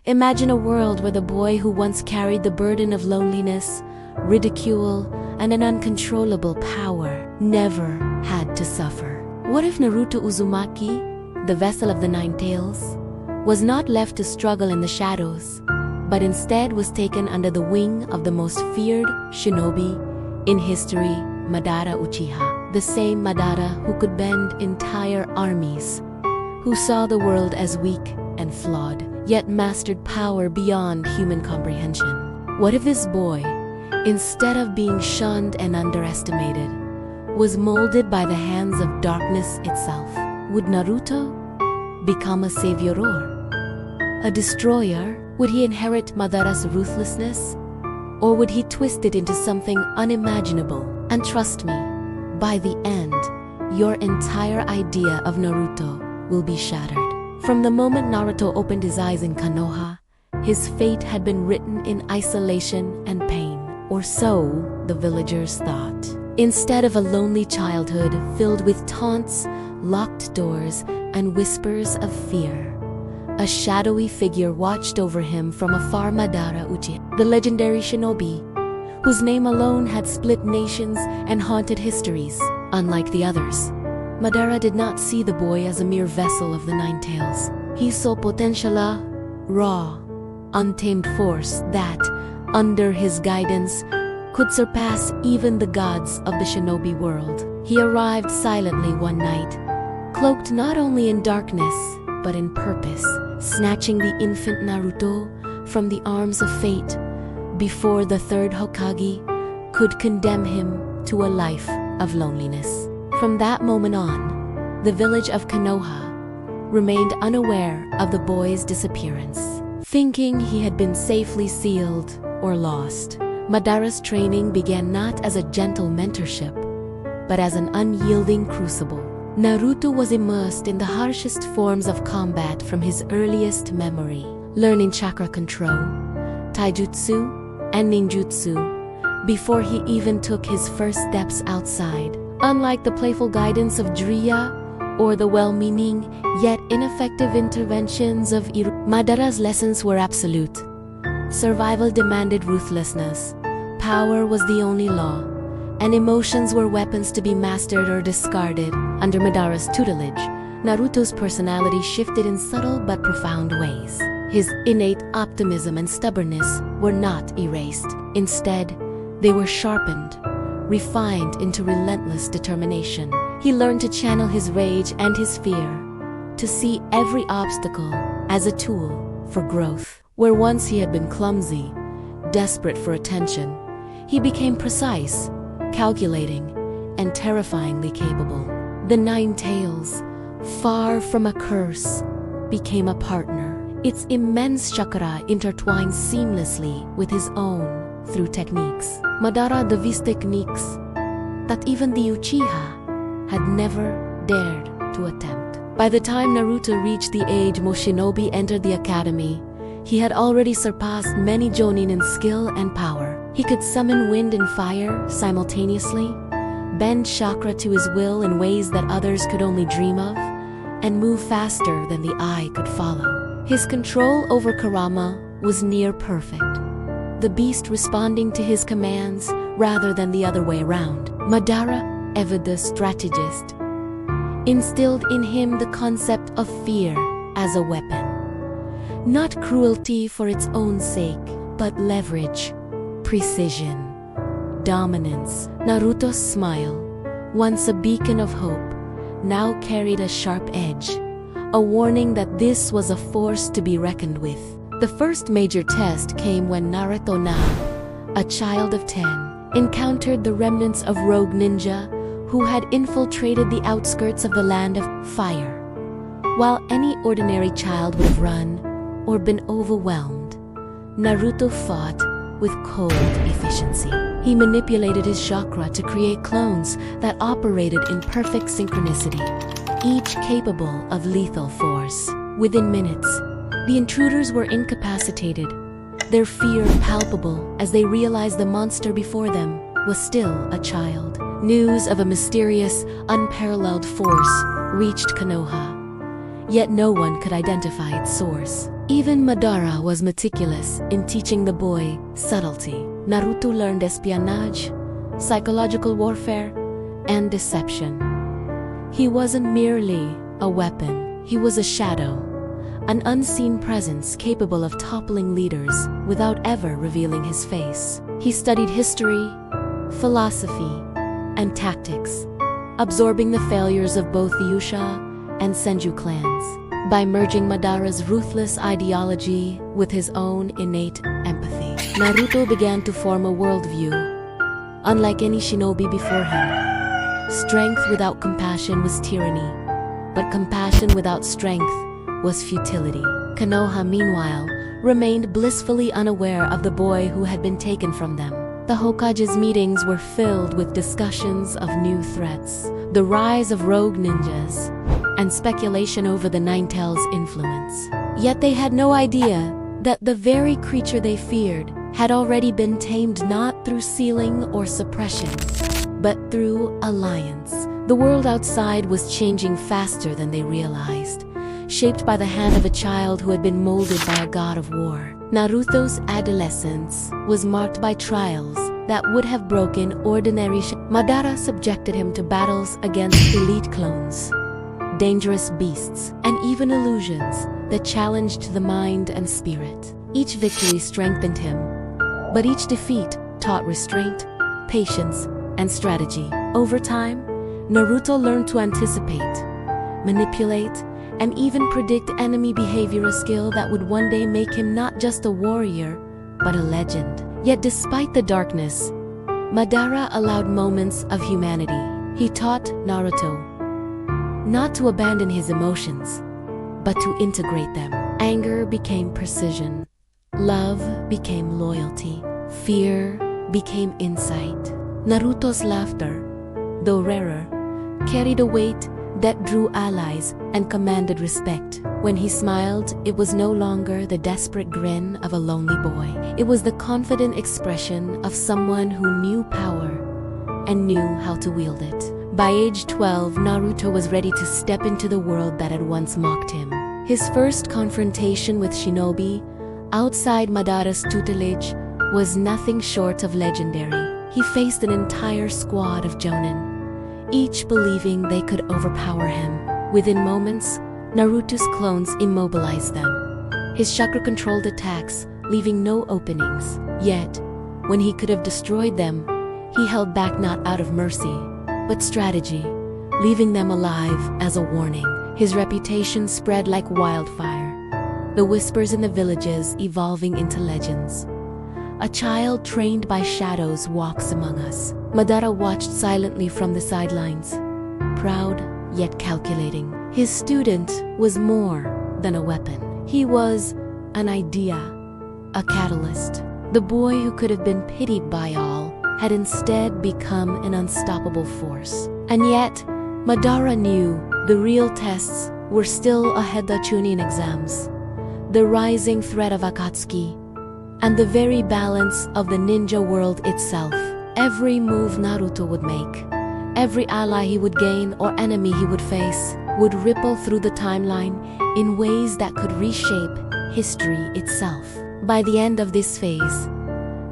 Imagine a world where the boy who once carried the burden of loneliness, ridicule, and an uncontrollable power never had to suffer. What if Naruto Uzumaki, the vessel of the Nine Tails, was not left to struggle in the shadows, but instead was taken under the wing of the most feared shinobi in history, Madara Uchiha, the same Madara who could bend entire armies, who saw the world as weak and flawed, yet mastered power beyond human comprehension? What if this boy, instead of being shunned and underestimated, was molded by the hands of darkness itself? Would Naruto become a savior, a destroyer? Would he inherit Madara's ruthlessness? Or would he twist it into something unimaginable? And trust me, by the end, your entire idea of Naruto will be shattered. From the moment Naruto opened his eyes in Konoha, his fate had been written in isolation and pain, or so the villagers thought. Instead of a lonely childhood filled with taunts, locked doors, and whispers of fear, a shadowy figure watched over him from afar. Madara Uchiha, the legendary shinobi, whose name alone had split nations and haunted histories. Unlike the others, Madara did not see the boy as a mere vessel of the Nine Tails. He saw potential, a raw, untamed force that, under his guidance, could surpass even the gods of the Shinobi World. He arrived silently one night, cloaked not only in darkness, but in purpose, snatching the infant Naruto from the arms of fate before the third Hokage could condemn him to a life of loneliness. From that moment on, the village of Konoha remained unaware of the boy's disappearance, thinking he had been safely sealed or lost. Madara's training began not as a gentle mentorship, but as an unyielding crucible. Naruto was immersed in the harshest forms of combat from his earliest memory, learning chakra control, taijutsu, and ninjutsu before he even took his first steps outside. Unlike the playful guidance of Jiraiya or the well-meaning yet ineffective interventions of Madara's lessons were absolute. Survival demanded ruthlessness, power was the only law, and emotions were weapons to be mastered or discarded. Under Madara's tutelage, Naruto's personality shifted in subtle but profound ways. His innate optimism and stubbornness were not erased. Instead, they were sharpened, refined into relentless determination. He learned to channel his rage and his fear, to see every obstacle as a tool for growth. Where once he had been clumsy, desperate for attention, he became precise, calculating, and terrifyingly capable. The Nine Tails, far from a curse, became a partner. Its immense chakra intertwined seamlessly with his own through techniques. Madara devised techniques that even the Uchiha had never dared to attempt. By the time Naruto reached the age most shinobi entered the academy, he had already surpassed many Jonin in skill and power. He could summon wind and fire simultaneously, bend chakra to his will in ways that others could only dream of, and move faster than the eye could follow. His control over Kurama was near perfect, the beast responding to his commands rather than the other way around. Madara, ever the strategist, instilled in him the concept of fear as a weapon. Not cruelty for its own sake, but leverage, precision, dominance. Naruto's smile, once a beacon of hope, now carried a sharp edge, a warning that this was a force to be reckoned with. The first major test came when Naruto, now a child of 10, encountered the remnants of rogue ninja who had infiltrated the outskirts of the land of fire. While any ordinary child would have run or been overwhelmed, Naruto fought with cold efficiency. He manipulated his chakra to create clones that operated in perfect synchronicity, each capable of lethal force. Within minutes, the intruders were incapacitated, their fear palpable as they realized the monster before them was still a child. News of a mysterious, unparalleled force reached Konoha, yet no one could identify its source. Even Madara was meticulous in teaching the boy subtlety. Naruto learned espionage, psychological warfare, and deception. He wasn't merely a weapon, he was a shadow, an unseen presence capable of toppling leaders without ever revealing his face. He studied history, philosophy, and tactics, absorbing the failures of both the Uchiha and Senju clans. By merging Madara's ruthless ideology with his own innate empathy, Naruto began to form a worldview unlike any shinobi before him. Strength without compassion was tyranny, but compassion without strength was futility. Konoha, meanwhile, remained blissfully unaware of the boy who had been taken from them. The Hokage's meetings were filled with discussions of new threats, the rise of rogue ninjas, and speculation over the Nine-Tails' influence. Yet they had no idea that the very creature they feared had already been tamed not through sealing or suppression, but through alliance. The world outside was changing faster than they realized, shaped by the hand of a child who had been molded by a god of war. Naruto's adolescence was marked by trials that would have broken ordinary Madara subjected him to battles against elite clones, dangerous beasts, and even illusions that challenged the mind and spirit. Each victory strengthened him, but each defeat taught restraint, patience, and strategy. Over time, Naruto learned to anticipate, manipulate, and even predict enemy behavior, a skill that would one day make him not just a warrior, but a legend. Yet despite the darkness, Madara allowed moments of humanity. He taught Naruto not to abandon his emotions, but to integrate them. Anger became precision, love became loyalty, fear became insight. Naruto's laughter, though rarer, carried a weight that drew allies and commanded respect. When he smiled, it was no longer the desperate grin of a lonely boy. It was the confident expression of someone who knew power and knew how to wield it. By age 12, Naruto was ready to step into the world that had once mocked him. His first confrontation with shinobi, outside Madara's tutelage, was nothing short of legendary. He faced an entire squad of Jonin, each believing they could overpower him. Within moments, Naruto's clones immobilized them, his chakra-controlled attacks leaving no openings. Yet, when he could have destroyed them, he held back not out of mercy, but strategy, leaving them alive as a warning. His reputation spread like wildfire, the whispers in the villages evolving into legends. A child trained by shadows walks among us. Madara watched silently from the sidelines, proud yet calculating. His student was more than a weapon. He was an idea, a catalyst. The boy who could have been pitied by all had instead become an unstoppable force. And yet, Madara knew the real tests were still ahead: the Chunin exams, the rising threat of Akatsuki, and the very balance of the ninja world itself. Every move Naruto would make, every ally he would gain or enemy he would face, would ripple through the timeline in ways that could reshape history itself. By the end of this phase,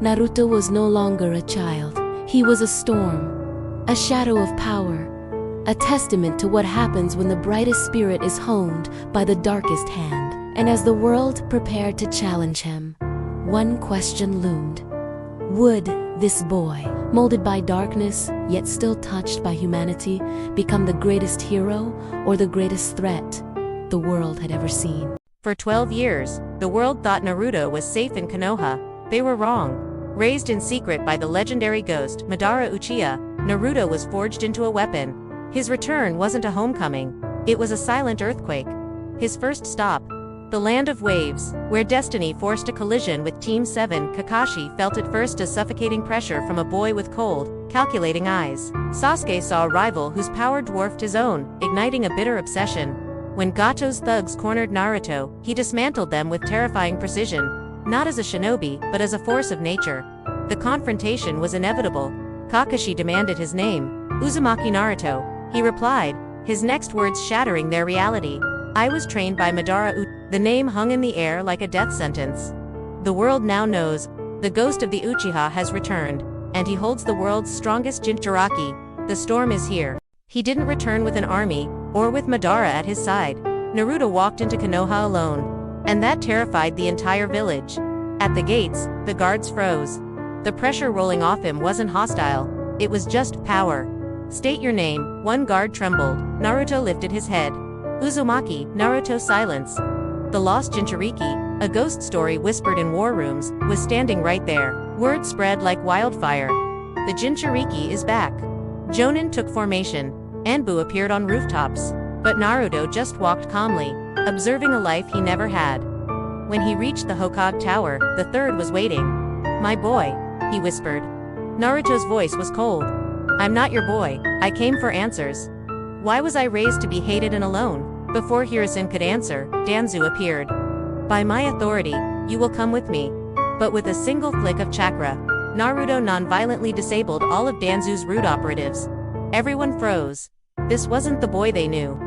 Naruto was no longer a child. He was a storm, a shadow of power, a testament to what happens when the brightest spirit is honed by the darkest hand. And as the world prepared to challenge him, one question loomed. Would this boy, molded by darkness yet still touched by humanity, become the greatest hero or the greatest threat the world had ever seen? For 12 years, the world thought Naruto was safe in Konoha. They were wrong. Raised in secret by the legendary ghost Madara Uchiha, Naruto was forged into a weapon. His return wasn't a homecoming, it was a silent earthquake. His first stop, the land of waves, where destiny forced a collision with Team 7. Kakashi felt at first a suffocating pressure from a boy with cold, calculating eyes. Sasuke saw a rival whose power dwarfed his own, igniting a bitter obsession. When Gato's thugs cornered Naruto, he dismantled them with terrifying precision, not as a shinobi, but as a force of nature. The confrontation was inevitable. Kakashi demanded his name. Uzumaki Naruto, he replied, his next words shattering their reality. I was trained by Madara Uchiha. The name hung in the air like a death sentence. The world now knows, the ghost of the Uchiha has returned, and he holds the world's strongest Jinchuriki. The storm is here. He didn't return with an army, or with Madara at his side. Naruto walked into Konoha alone, and that terrified the entire village. At the gates, the guards froze. The pressure rolling off him wasn't hostile, it was just power. "State your name," one guard trembled. Naruto lifted his head. "Uzumaki." Naruto silence. The lost Jinchuriki, a ghost story whispered in war rooms, was standing right there. Word spread like wildfire. The Jinchuriki is back. Jonin took formation. Anbu appeared on rooftops. But Naruto just walked calmly, observing a life he never had. When he reached the Hokage Tower, the third was waiting. "My boy," he whispered. Naruto's voice was cold. "I'm not your boy, I came for answers. Why was I raised to be hated and alone?" Before Hiruzen could answer, Danzu appeared. "By my authority, you will come with me." But with a single flick of chakra, Naruto non-violently disabled all of Danzu's root operatives. Everyone froze. This wasn't the boy they knew.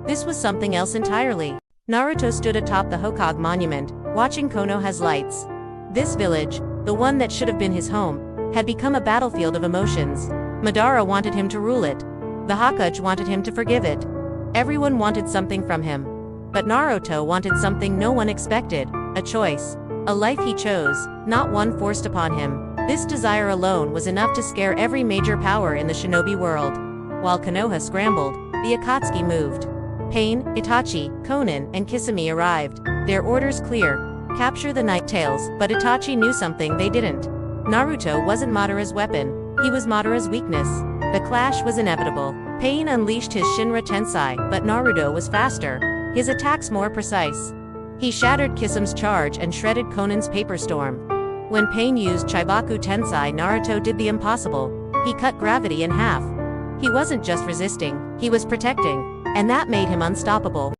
This was something else entirely. Naruto stood atop the Hokage monument, watching Konoha's lights. This village, the one that should have been his home, had become a battlefield of emotions. Madara wanted him to rule it. The Hokage wanted him to forgive it. Everyone wanted something from him. But Naruto wanted something no one expected, a choice. A life he chose, not one forced upon him. This desire alone was enough to scare every major power in the Shinobi world. While Konoha scrambled, the Akatsuki moved. Pain, Itachi, Konan, and Kisame arrived. Their orders clear: capture the Night Tails. But Itachi knew something they didn't. Naruto wasn't Madara's weapon, he was Madara's weakness. The clash was inevitable. Pain unleashed his Shinra Tensei, but Naruto was faster, his attacks more precise. He shattered Kisame's charge and shredded Konan's paper storm. When Pain used Chibaku Tensei, Naruto did the impossible. He cut gravity in half. He wasn't just resisting, he was protecting, and that made him unstoppable.